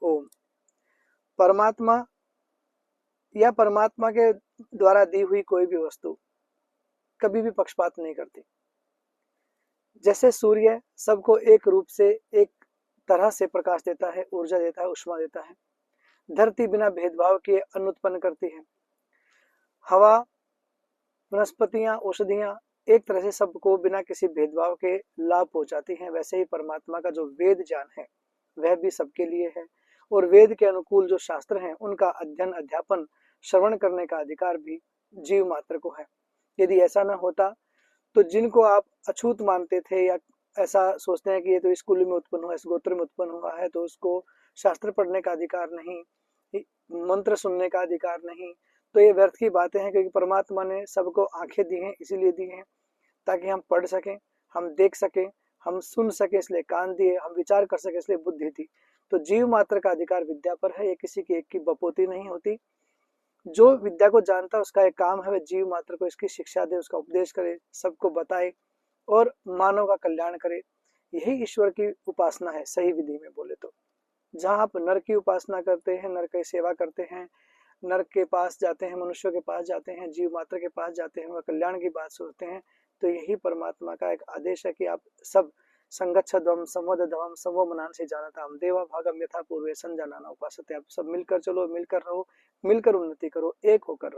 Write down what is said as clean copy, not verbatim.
ओम। परमात्मा या परमात्मा के द्वारा दी हुई कोई भी वस्तु कभी भी पक्षपात नहीं करती। जैसे सूर्य सबको एक रूप से, एक तरह से प्रकाश देता है, ऊर्जा देता है, उष्मा देता है। धरती बिना भेदभाव के अन्न उत्पन्न करती है। हवा, वनस्पतियां, औषधियां एक तरह से सबको बिना किसी भेदभाव के लाभ पहुंचाती हैं। वैसे ही परमात्मा का जो वेद ज्ञान है वह भी सबके लिए है, और वेद के अनुकूल जो शास्त्र हैं उनका अध्ययन, अध्यापन, श्रवण करने का अधिकार भी जीव मात्र को है। यदि ऐसा न होता तो जिनको आप अछूत मानते थे या ऐसा सोचते हैं कि ये तो इस कुल में उत्पन्न हुआ, इस गोत्र में उत्पन्न हुआ है, तो उसको शास्त्र पढ़ने का अधिकार नहीं, मंत्र सुनने का अधिकार नहीं, तो ये व्यर्थ की बातें हैं। क्योंकि परमात्मा ने सबको आंखें दी हैं, इसीलिए दी हैं ताकि हम पढ़ सकें, हम देख सकें, हम सुन सकें, इसलिए कान दिए, हम विचार कर सकें, इसलिए बुद्धि दी। तो जीव मात्र का अधिकार विद्या पर है, ये किसी की एक की बपोती नहीं होती। जो विद्या को जानता है उसका एक काम है वह जीव मात्र को इसकी शिक्षा दे, उसका उपदेश करे, सबको बताए और मानव का कल्याण करे। यही ईश्वर की उपासना है सही विधि में बोले तो। जहाँ आप नर की उपासना करते हैं, नर की सेवा करते हैं, नर के पास जाते हैं, मनुष्यों के पास जाते हैं, जीव मात्र के पास जाते हैं, वह कल्याण की बात सोचते हैं, तो यही परमात्मा का एक आदेश है कि आप सब संगच्छध्वम संवदध्वम समो मनांसि जानताम देवा भागम यथा पूर्वे संजानाना उपासते। आप सब मिलकर चलो, मिलकर रहो, मिलकर उन्नति करो, एक होकर रहो।